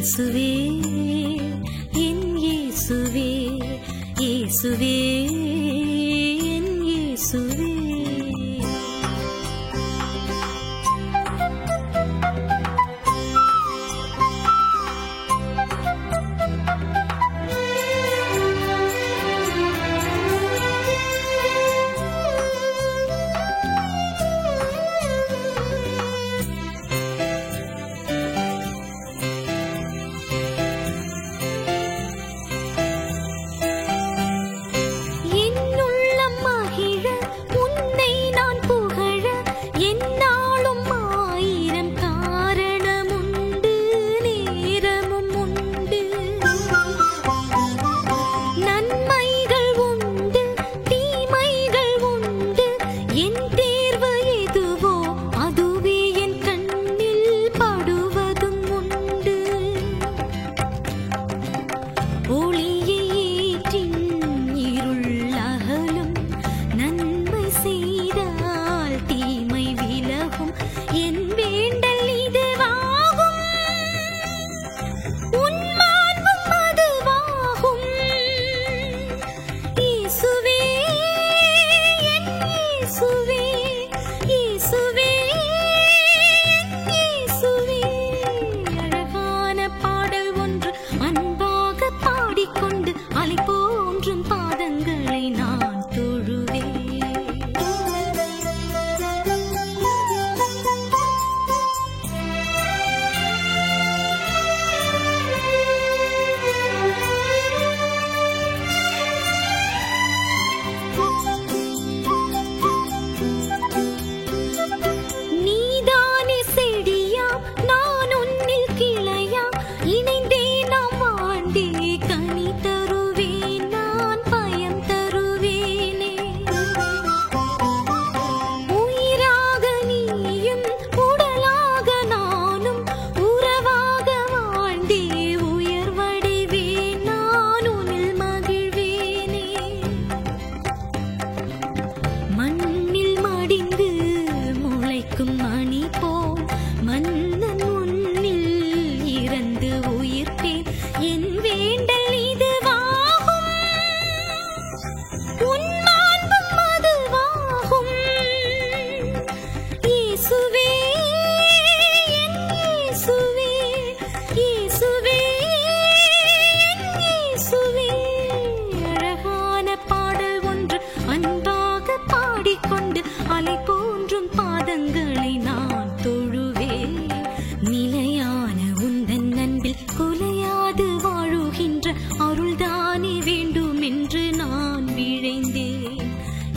இயேசுவே என் இயேசுவே, இயேசுவே என் இயேசுவே.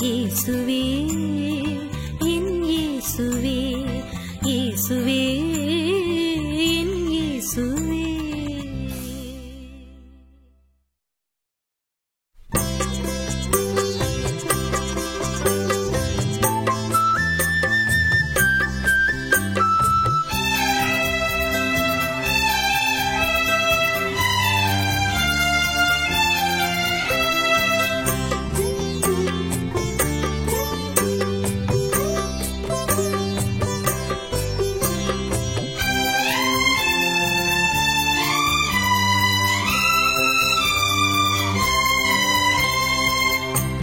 இயேசுவே என் இயேசுவே, இயேசுவே என் இயேசுவே.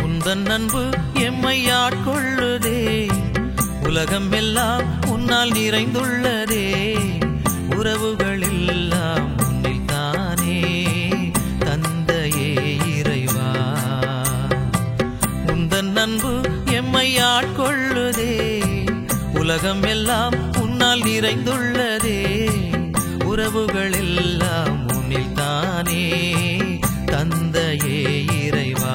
உந்தன் அன்பு எம்மை ஆட்கொள்ளுதே, உலகம் எல்லாம் உன்னால் நிறைந்துள்ளதே, உறவுகள் எல்லாம் உன்னில் தானே தந்தையே இறைவா. உந்தன் அன்பு எம்மை ஆட்கொள்ளுதே, உலகம் எல்லாம் உன்னால் நிறைந்துள்ளதே, உறவுகள் எல்லாம் உன்னில் தானே தந்தையே இறைவா.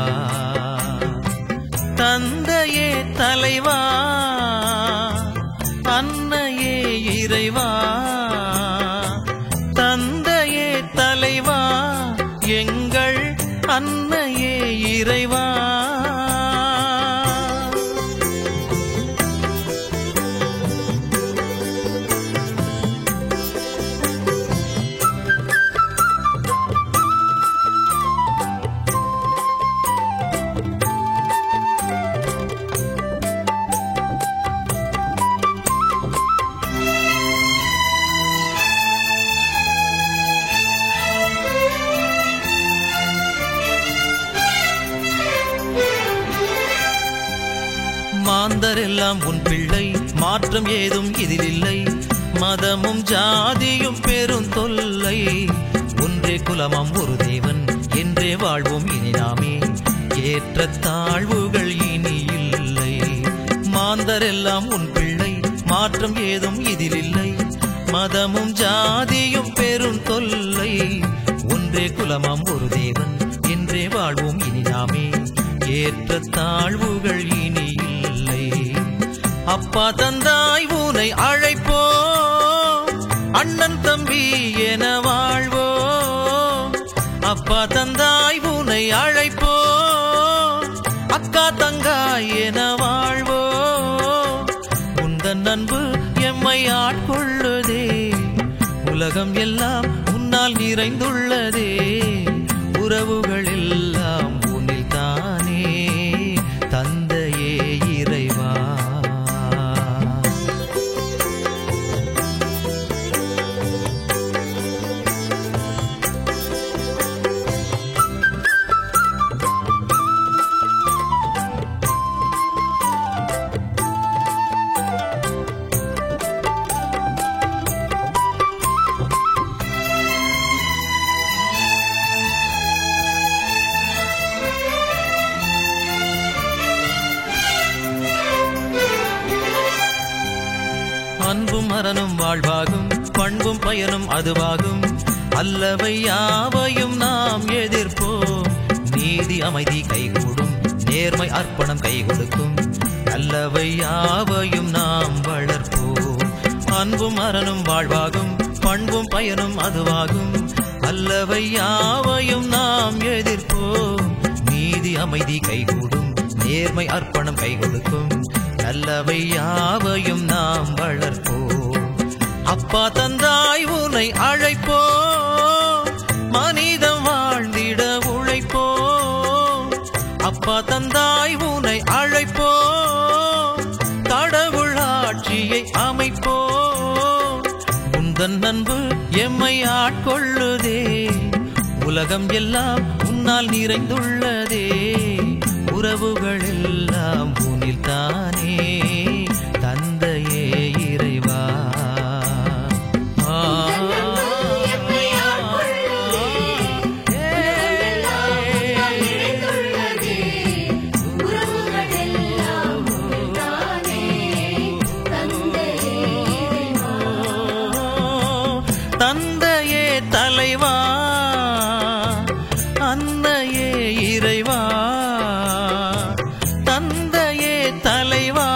தந்தையே தலைவா, அன்னையே இறைவா, தந்தையே தலைவா, எங்கள் அன்னையே இறைவா. எல்லாம் உன் பிள்ளை, மாற்றம் ஏதும் இதில் இல்லை. மதமும் ஜாதியும் பெரும் தொல்லை, ஒன்றே குலமாம் ஒரு தேவன் என்றே வாழ்வோம் இனி நாமே. ஏற்ற தாழ்வுகள் இனி இல்லை. மாந்தரெல்லாம் உன் பிள்ளை, மாற்றம் ஏதும் இதில் இல்லை. மதமும் ஜாதியும் பெரும் தொல்லை, ஒன்றே குலமாம் ஒரு தேவன் என்றே வாழ்வோம் இனி நாமே. ஏற்ற தாழ்வுகள் இனி இல்லை. அப்பா தந்தாய் உனை அழைப்போ, அண்ணன் தம்பி என வாழ்வோ. அப்பா தந்தாய் உனை அழைப்போ, அக்கா தங்காய் என வாழ்வோ. உந்தன் அன்பு எம்மை ஆட்கொள்ளுதே, உலகம் எல்லாம் உன்னால் நிறைந்துள்ளதே. உறவுகள் எல்லாம் உன்னில் தானே, தந்தையே இறைவா. அன்பும் மரணும் வாழ்வாகும், பண்பும் பயனும் அதுவாகும். அல்லவை யாவையும் நாம் எதிர்ப்போம், நீதி அமைதி கைகூடும், நேர்மை அர்ப்பணம் கை கொடுக்கும். அல்லவை யாவையும் நாம் வளர்ப்போம். அன்பும் மரணும் வாழ்வாகும், பண்பும் பயனும் அதுவாகும். அல்லவை யாவையும் நாம் எதிர்ப்போம், நீதி அமைதி கைகூடும், நேர்மை அர்ப்பணம் கை கொடுக்கும். நல்லவை யாவையும் நாம் வளர்ப்போம். அப்பா தந்தாய் உனை அழைப்போ, மனிதம் வாழ்ந்திட உழைப்போ. அப்பா தந்தாய் உனை அழைப்போ, கடவுள் ஆட்சியை அமைப்போ. உந்தன் அன்பு எம்மை ஆட்கொள்ளுதே, உலகம் எல்லாம் உன்னால் நிறைந்துள்ளதே. உறவுகள் எல்லாம் உன்னில் தானே, தந்தையே இறைவா. தந்தையே தலைவா, அன்னையே இறைவா. தந்தையே தலைவா,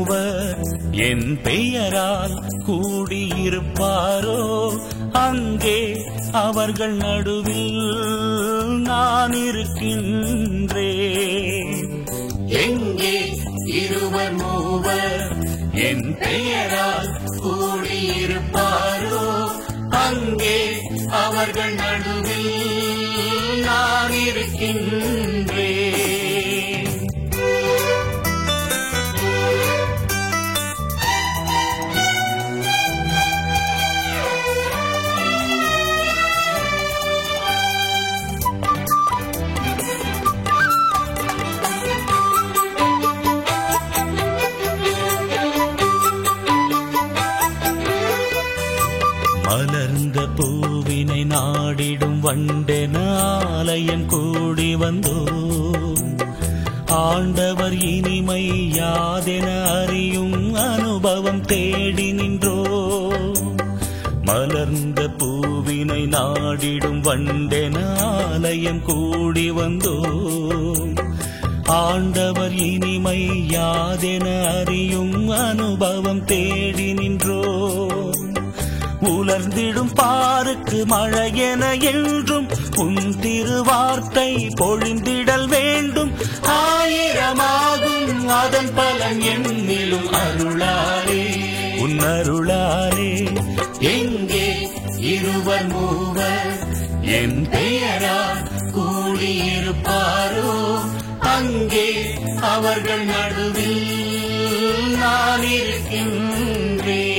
மூவர் என் பெயரால் கூடியிருப்பாரோ அங்கே அவர்கள் நடுவில் நான் இருக்கின்றேன். எங்கே இருவர் மூவர் என் பெயரால் கூடியிருப்பாரோ அங்கே அவர்கள் நடுவில் நான் இருக்கின்றேன். மலர்ந்த பூவினை நாடிடும் வண்டென ஆலயம் கூடி வந்தோம். ஆண்டவர் இனிமை யாதென அறியும் அனுபவம் தேடி நின்றோம். மலர்ந்த பூவினை நாடிடும் வண்டென ஆலயம் கூடி வந்தோம். ஆண்டவர் இனிமை யாதென அறியும் அனுபவம் தேடி நின்றோம். உலர்ந்திடும் பாருக்கு மழையென என்றும் உன் திருவார்த்தை பொழிந்திடல் வேண்டும். ஆயிரமாகும் அதன் பலன் என்னிலும் அருளாரே உன் அருளாரே. எங்கே இருவர் மூவர் என் பெயரால் கூடியிருப்பாரோ அங்கே அவர்கள் நடுவில் நான் இருக்கின்றேன்.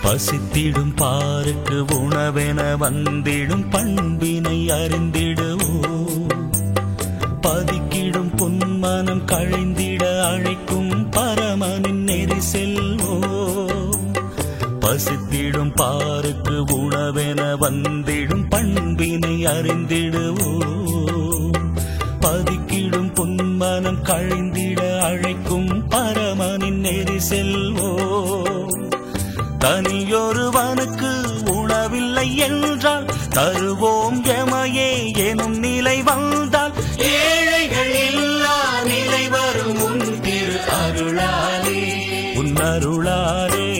பசித்திடும் பாருக்கு உணவென வந்திடும் பண்பினை அறிந்திடுவோம். பதிக்கிடும் பொன்மனம் கழிந்திட அழைக்கும் பரமனின் நெறி செல்வோம். பசித்திடும் பாருக்கு உணவென வந்திடும் பண்பினை அறிந்திடுவோம். பதிக்கிடும் பொன்மனம் கழிந்திட அழைக்கும் பரமனின் நெறி செல்வோம். தனியொருவனுக்கு உணவில்லை என்றால் தருவோம் எமையே எனும் நிலை வந்தால் ஏழைகள் இல்லா நிலை வரும் உன் திரு அருளாலே உன் அருளாலே.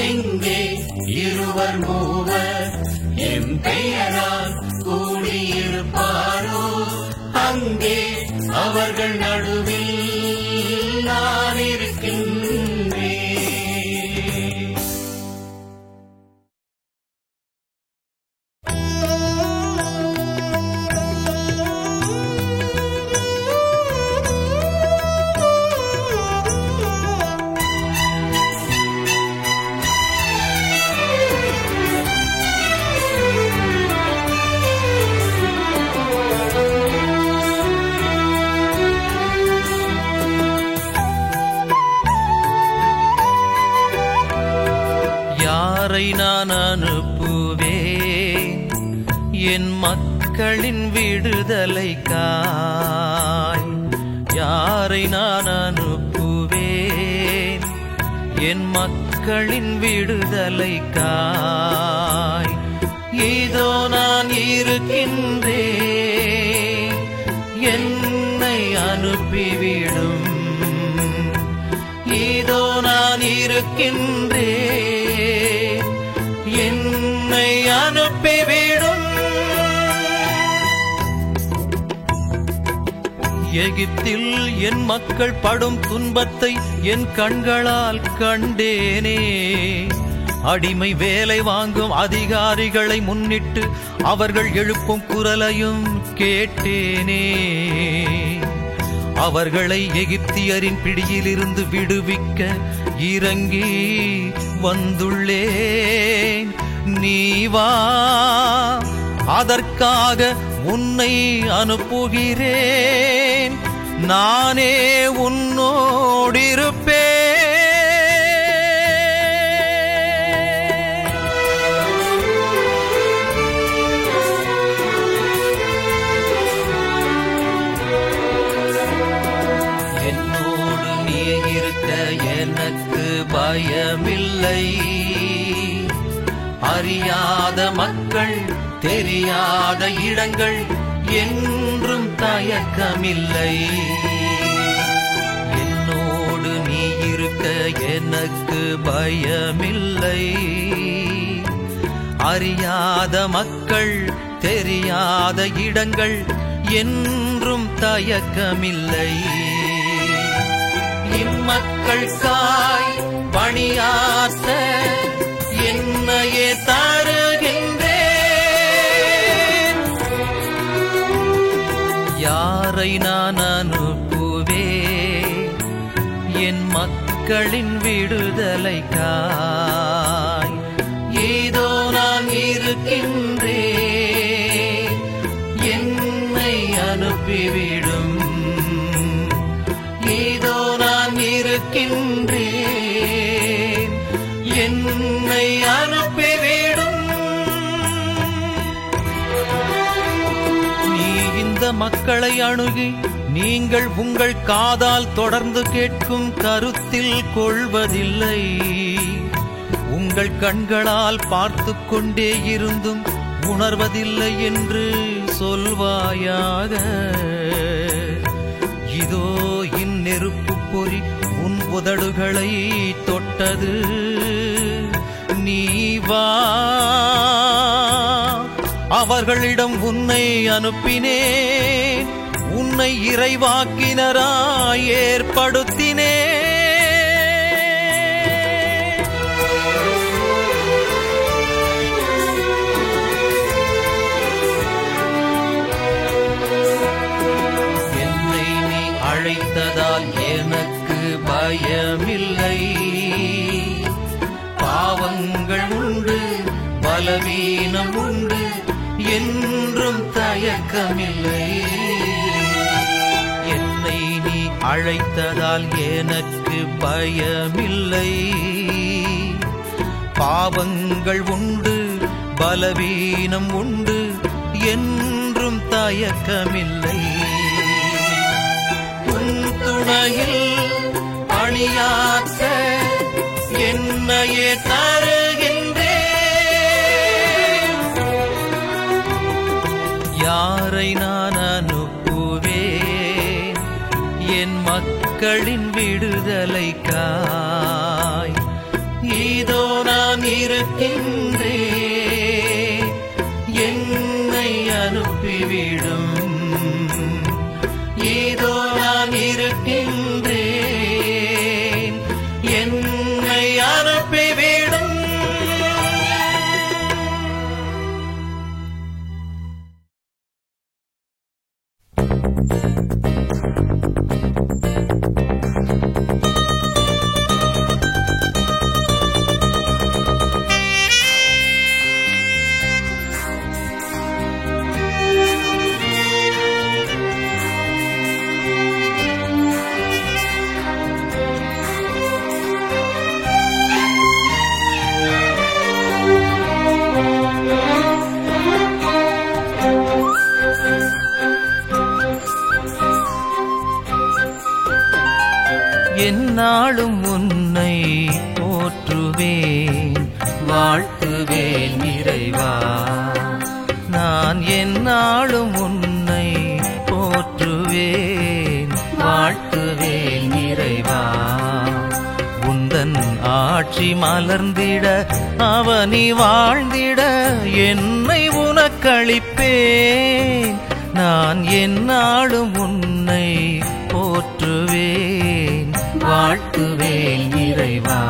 எங்கே இருவர் மூவர் என் பெயரால் கூடியிருப்பாரோ அங்கே அவர்கள் நடுவில் நான் இருக்கின்றேன். நான் அனுப்புவேன் என் மக்களின் விடுதலைக்காய். யாரை நான் அனுப்புவேன் என் மக்களின் விடுதலைக்காய். இதோ நான் இருக்கின்றேன் என்னை அனுப்பிவிடும். இதோ நான் இருக்கின்றேன் என்னை அனுப்பிவிடும். எகிப்தில் என் மக்கள் படும் துன்பத்தை என் கண்களால் கண்டேனே. அடிமை வேலை வாங்கும் அதிகாரிகளை முன்னிட்டு அவர்கள் எழுப்பும் குரலையும் கேட்டேனே. அவர்களை எகிப்தியரின் பிடியிலிருந்து விடுவிக்க இறங்கி வந்துள்ளேன். நீ வா அதற்காக உன்னை அனுப்புகிறேன். நானே உன்னோடிருப்பேன். என்னோடு நீ இருக்க எனக்கு பயமில்லை. அறியாத மக்கள், தெரியாத இடங்கள் என்றும் தயக்கமில்லை. என்னோடு நீ இருக்க எனக்கு பயமில்லை. அறியாத மக்கள், தெரியாத இடங்கள் என்றும் தயக்கமில்லை. இம்மக்களுக்காய் பணியாற்ற என்னையே தருகின்றேன். யாரை நான் அனுப்புவேன் என் மக்களின் விடுதலைக்காய்? ஏதோ நான் இருக்கின்றேன், என்னை அனுப்பிவிடும். ஏதோ நான் இருக்கின்றேன், என்னை அனுப்பிவிடும். நீ இந்த மக்களை அணுகி நீங்கள் உங்கள் காதால் தொடர்ந்து கேட்கும் கருத்தில் கொள்வதில்லை. உங்கள் கண்களால் பார்த்து கொண்டே இருந்தும் உணர்வதில்லை என்று சொல்வாயாக. இதோ இந்நெருப்பு பொறி உன் உதடுகளை தொட்டது. நீ வா, அவர்களிடம் உன்னை அனுப்பினேன். உன்னை இறைவாக்கினராய் ஏற்படுத்தினேன். என்னை நீ அழைத்ததால் எனக்கு பயமில்லை. பாவங்கள் உண்டு, பலவீனம் உண்டு, என்றும் தயக்கமில்லை. என்னை நீ அழைத்ததால் எனக்கு பயமில்லை. பாவங்கள் உண்டு, பலவீனம் உண்டு, என்றும் தயக்கமில்லை. உன் துணையில் பணியாற்ற என்னையே தருகின்றேன். யாரை நான் அனுப்புவேன் என் மக்களின் விடுதலைக்காய்? இதோ நான் இருக்கின்றேன், என்னை அனுப்பிவிடும். இதோ நான் இருக்கின்றேன், என்னை அனுப்பிவிடும். எந்நாளும் உன்னை போற்றுவேன், வாழ்த்துவேன் இறைவா. நான் எந்நாளும் உன்னை போற்றுவேன், வாழ்த்துவேன் இறைவா. உந்தன் ஆட்சி மலர்ந்திட, அவனி வாழ்ந்திட, என்னை உனக்களிப்பேன். நான் எந்நாளும் உன்னை போற்றுவேன், வாழ்த்துவேன் இறைவா.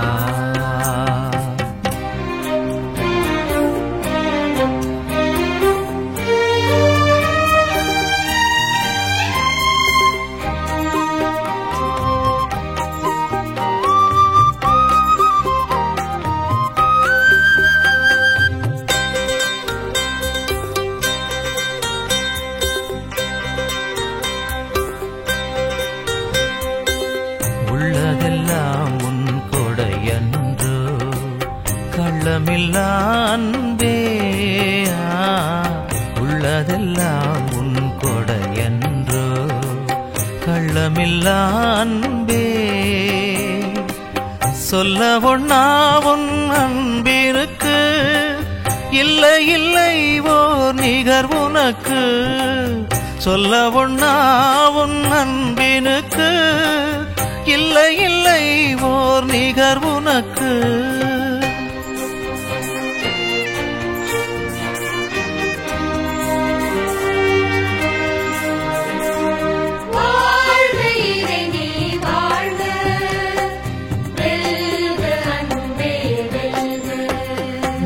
கள்ளமில்லா அன்பே உள்ளதெல்லாம் உன் கொடையன்றோ கள்ளமில்லா அன்பே சொல்ல ஒண்ணா உன் அன்பிற்கு இல்லை இல்லை ஓர் நிகர் உனக்கு சொல்ல ஒண்ணா உன் அன்பினுக்கு இல்லை இல்லை ஓர் நிகர் உனக்கு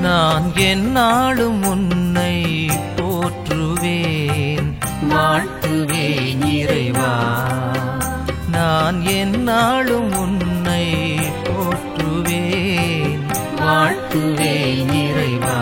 நான் எந்நாளும் உன்னை போற்றுவேன் வாழ்த்துவேன் இறைவா நான் எந்நாளும் உன்னை போற்றுவேன் வாழ்த்துவேன் இறைவா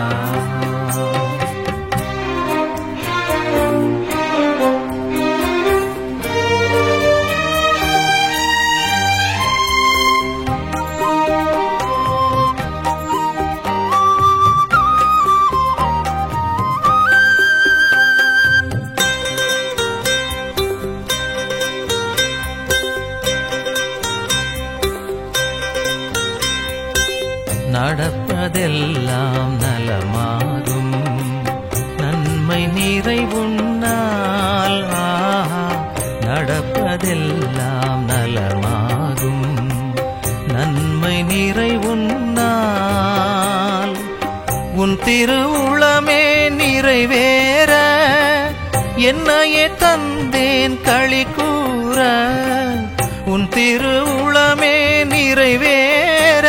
நடப்பதெல்லாம் நலமாகும் நன்மை நிறைவுண்ணால் நடப்பதெல்லாம் நலமாகும் நன்மை நிறைவுண்ணால் உன் திருவுளமே நிறைவேற என்னையே தந்தேன் களி கூற உன் திருவுளமே நிறைவேற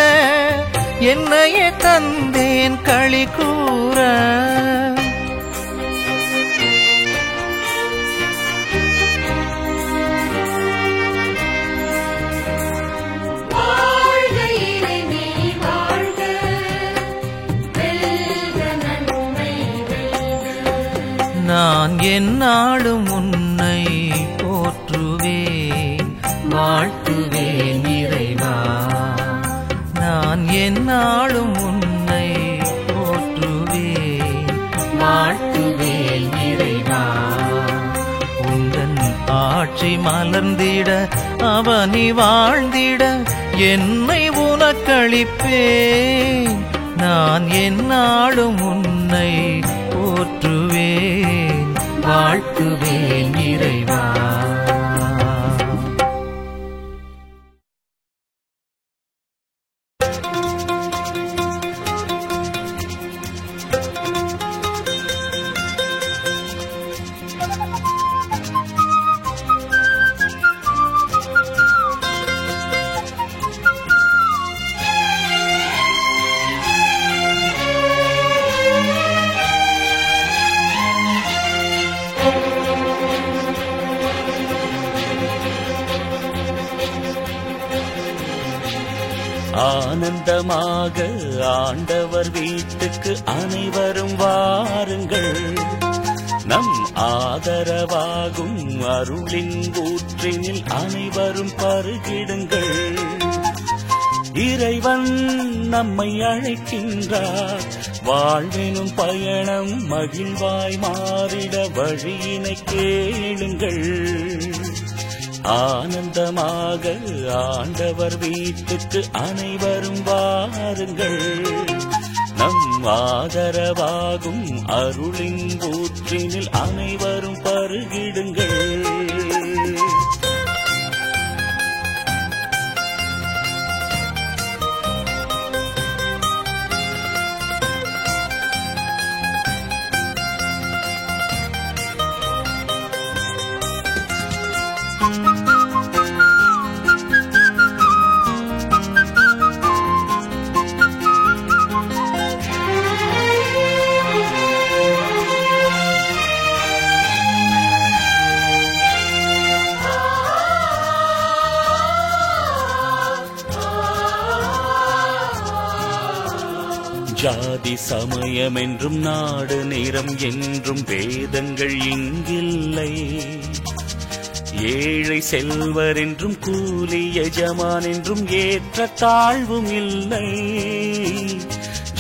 என்னையே தந்தேன் களி கூற நான் எந்நாளும் உன்னை போற்றுவேன் வாழ்த்துவேன் இறைவா நான் எந்நாளும் உன்னை போற்றுவேன் வாழ்த்துவேன் இறைவா உந்தன் ஆட்சி மலர்ந்திட அவனி வாழ்ந்திட என்னை உனக்களிப்பேன் நான் எந்நாளும் உன்னை போற்றுவேன் வாழ்த்துவேன் இறைவா ஆனந்தமாக ஆண்டவர் வீட்டுக்கு அனைவரும் வாருங்கள் நம் ஆதரவாகும் அருளின் ஊற்றினில் அனைவரும் பருகிடுங்கள் இறைவன் நம்மை அழைக்கின்றார் வாழ்வெனும் பயணம் மகிழ்வாய் மாறிட வழியினை கேளுங்கள் ஆனந்தமாக ஆண்டவர் வீட்டுக்கு அனைவரும் வாருங்கள் நம் ஆதரவாகும் அருளின் ஊற்றினில் அனைவரும் பருகிடுங்கள் ஜாதி சமயம் என்றும் நாடு நிறம் என்றும் வேதங்கள் இங்கில்லை ஏழை செல்வர் என்றும் கூலி எஜமான் என்றும் ஏற்ற தாழ்வும் இல்லை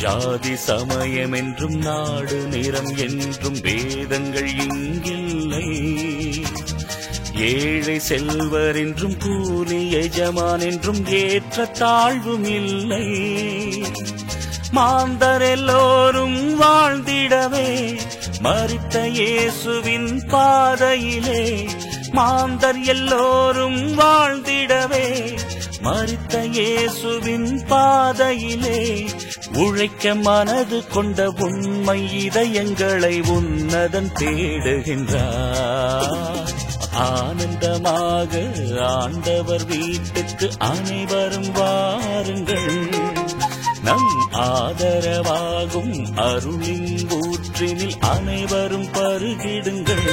ஜாதி சமயம் என்றும் நாடு நிறம் என்றும் வேதங்கள் இங்கில்லை. ஏழை செல்வர் என்றும் கூலி எஜமான் என்றும் ஏற்ற தாழ்வும் இல்லை. மாந்தர் எல்லோரும் வாழ்ந்திடவே மரித்த இயேசுவின் பாதையிலே. மாந்தர் எல்லோரும் வாழ்ந்திடவே மரித்த இயேசுவின் பாதையிலே. உழைக்க மனது கொண்ட உண்மை இதயங்களை உன்னதன் தேடுகின்றார். ஆனந்தமாக ஆண்டவர் வீட்டுக்கு அனைவரும் வாருங்கள். நம் ஆதரவாகும் அருளின் ஊற்றினில் அனைவரும் பருகிடுங்கள்.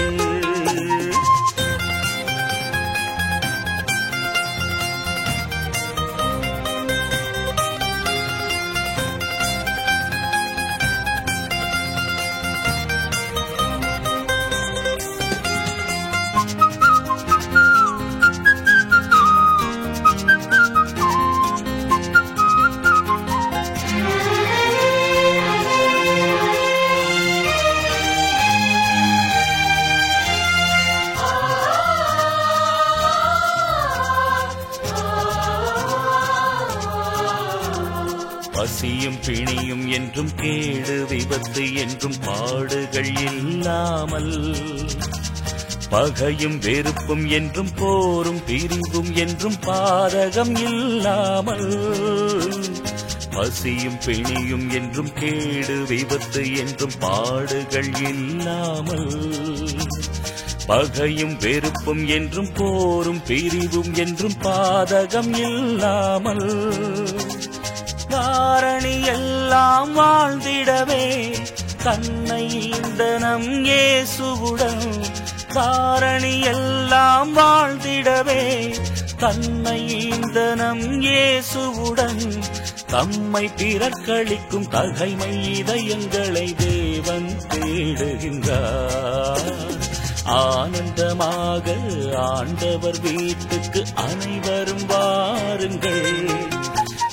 பசியும் பிணியும் என்றும் கேடு விபத்து என்றும் பாடுகள் இல்லாமல், பகையும் வெறுப்பும் என்றும் போரும் பிரிவும் என்றும் பாதகம் இல்லாமல். பசியும் பிணியும் என்றும் கேடு விபத்து என்றும் பாடுகள் இல்லாமல், பகையும் வெறுப்பும் என்றும் போரும் பிரிவும் என்றும் பாதகம் இல்லாமல். காரணி எல்லாம் வாழ்ந்திடவே தன்னை ஈந்த நம் இயேசுவுடன். காரணி எல்லாம் வாழ்ந்திடவே தன்னை ஈந்த நம் இயேசுவுடன். தம்மை பிறர்க்களிக்கும் தகைமை இதயங்களை தேவன் தேடுகின்றார். ஆனந்தமாக ஆண்டவர் வீட்டுக்கு அனைவரும் வாருங்கள்.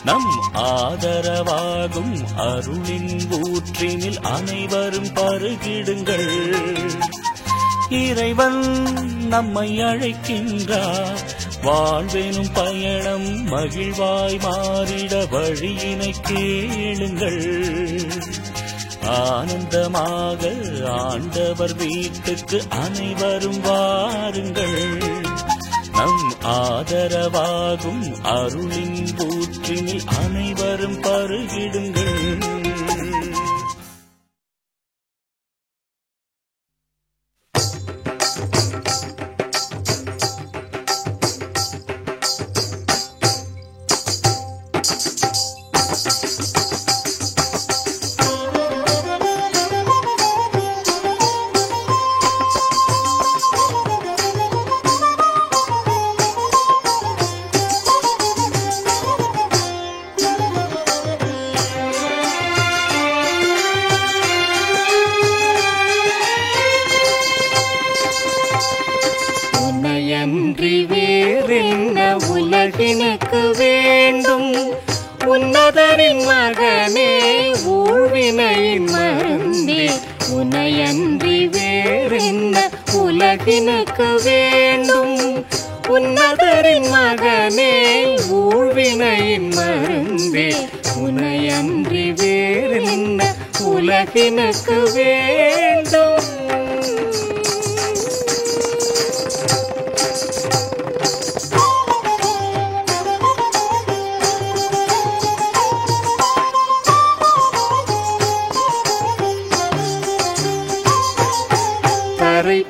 நம் ஆதரவாகும் அருளின் ஊற்றினில் அனைவரும் பருகிடுங்கள். இறைவன் நம்மை அழைக்கின்றார். வாழ்வெனும் பயணம் மகிழ்வாய் மாறிட வழியினை கேளுங்கள். ஆனந்தமாக ஆண்டவர் வீட்டுக்கு அனைவரும் வாருங்கள். நம் ஆதரவாகும் அருளின் ஊற்றினில் அனைவரும் பருகிடுங்கள். உலகினுக்கு வேண்டும் உன்னதரின் மகனே, ஊழ்வினையின் மருந்தே. உனையன்றி வேறென்ன உலகினுக்கு வேண்டும் உன்னதரின் மகனே, ஊழ்வினையின் மருந்தே. உனையன்றி வேறென்ன உலகினுக்கு வேண்டும்.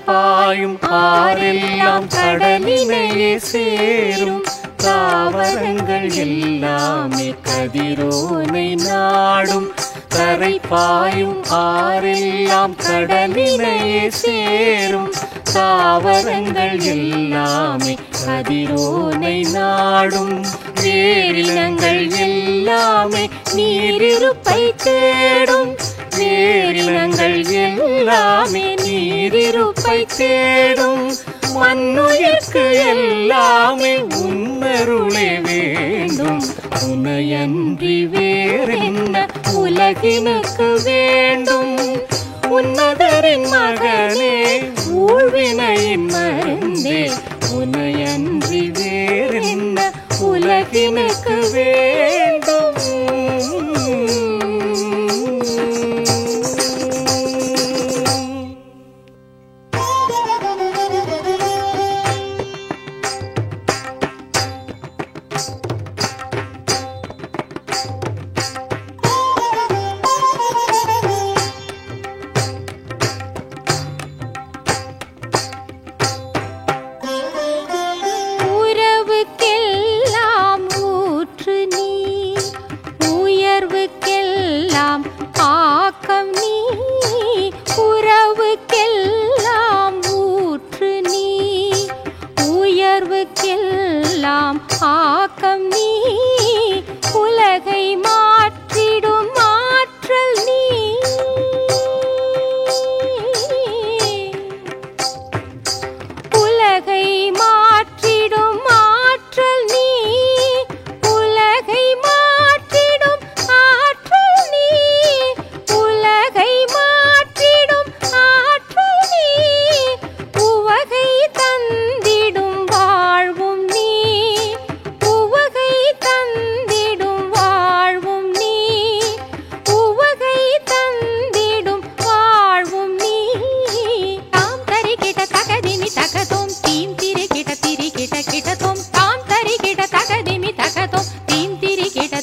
பாயும் ஆறெல்லாம் கடலினையே சேரும். தாவரங்கள் எல்லாமே கதிரோனை நாடும். கரை பாயும் ஆறெல்லாம் கடலினையே சேரும். தாவரங்கள் எல்லாமே கதிரோனை நாடும். வேரினங்கள் எல்லாமே நீரிருப்பை தேடும். வேரினங்கள் எல்லாமே நீரிருப்பை தேடும். மண்ணுயிர்க்கு எல்லாமே உன்னருளே வேண்டும். உனையன்றி வேறென்ன உலகினுக்கு வேண்டும். உன்னதரின் மகனே ஊழ்வினையின் மருந்தே, உனையன்றி வேறென்ன உலகினுக்கு வேண்டும். ஆக்கம் நீ, உலகை மாற்றிடும் ஆற்றல் நீ. உலகை மாற்றிடும் ஆற்றல் நீ, உலகை மாற்றிடும் ஆற்றல் நீ, உலகை மாற்றிடும் ஆற்றல் நீ. உவகை தந்திடும் வாழ்வும் நீ, உவகை தந்திடும் வாழ்வும் நீ, உவகை தந்திடும் வாழ்வும் நீ. தாம் தரி கிட்ட தகதிமி தகதோம் தீம் திரி கிட்ட கிட்டதோம், தாம் தரி கிட்ட தகதிமி தகதோம் தீம் திரி கிட்ட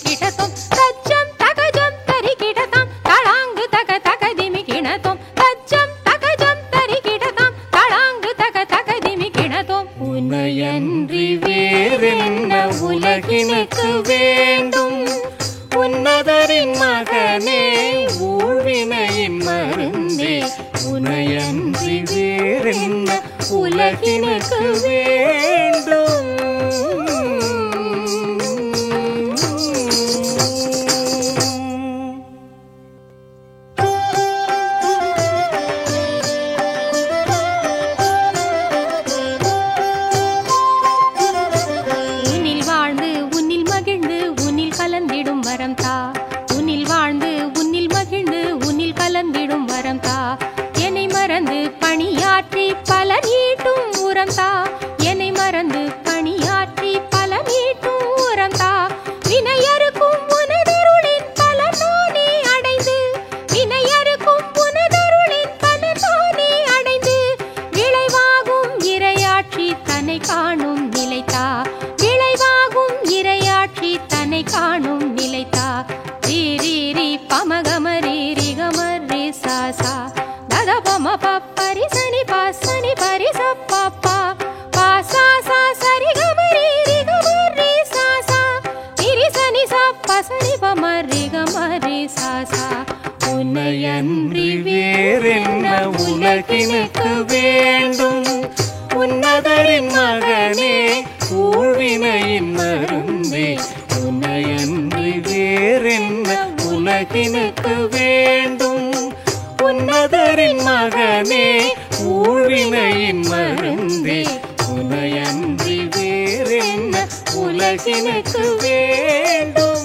கிட்டதோம். தச்சம் தகஜம் தரி கிட்டதாம் தளாங்கு தகதிமி கிணதோம், தச்சம் தகஜம் தரி கிட்டதாம் தளாங்கு தகதிமி கிணதோம். உனையன்றி வேறென்ன உலகினுக்கு வேண்டும். உன்னதரின் மகனே ஊழ்வினையின் மருந்தே, உனையன்றி வேறென்ன உலகினுக்கு வேண்டும். உன்னில் வாழ்ந்து உன்னில் மகிழ்ந்து உன்னில் கலந்திடும் வரம் தா. உன்னில் வாழ்ந்து உன்னில் மகிழ்ந்து உன்னில் கலந்திடும் வரம் தா. என்னை மறந்து பணியாற்றி பலன் ஈட்டும் உரம் தா. என்னை மறந்து பணியாற்றி பலன் ஈட்டும் உரம் தா. வினையறுக்கும் உனதருளின் பலன் நானே அடைந்து, வினையறுக்கும் உனதருளின் பலன் நானே அடைந்து, விளைவாகும் இறையாட்சி தன்னை காணும் நிலைத்தா. விளைவாகும் இறையாட்சி தன்னை காணும் நிலைத்தா. ரீ ரீ ரீ பமகமரி ரிகமரி சாசா தத பம பப்பரி சனி பாசனி பரி சப்பா பாசா சா சரி கமரி ரிகமரி சாசா திரி சனி சப்பசனி பமரி கமரி சாசா. உனையன்றி வேறென்ன உலகினுக்கு வேண்டும். உன்னதரின் மகனே ஊழ்வினையின் மருந்தே, உனையன்றி வேறென்ன உலகினுக்கு வேண்டும். உன்னதரின் மகனே ஊழ்வினையின் மருந்தே, உனையன்றி வேறென்ன உலகினுக்கு வேண்டும்.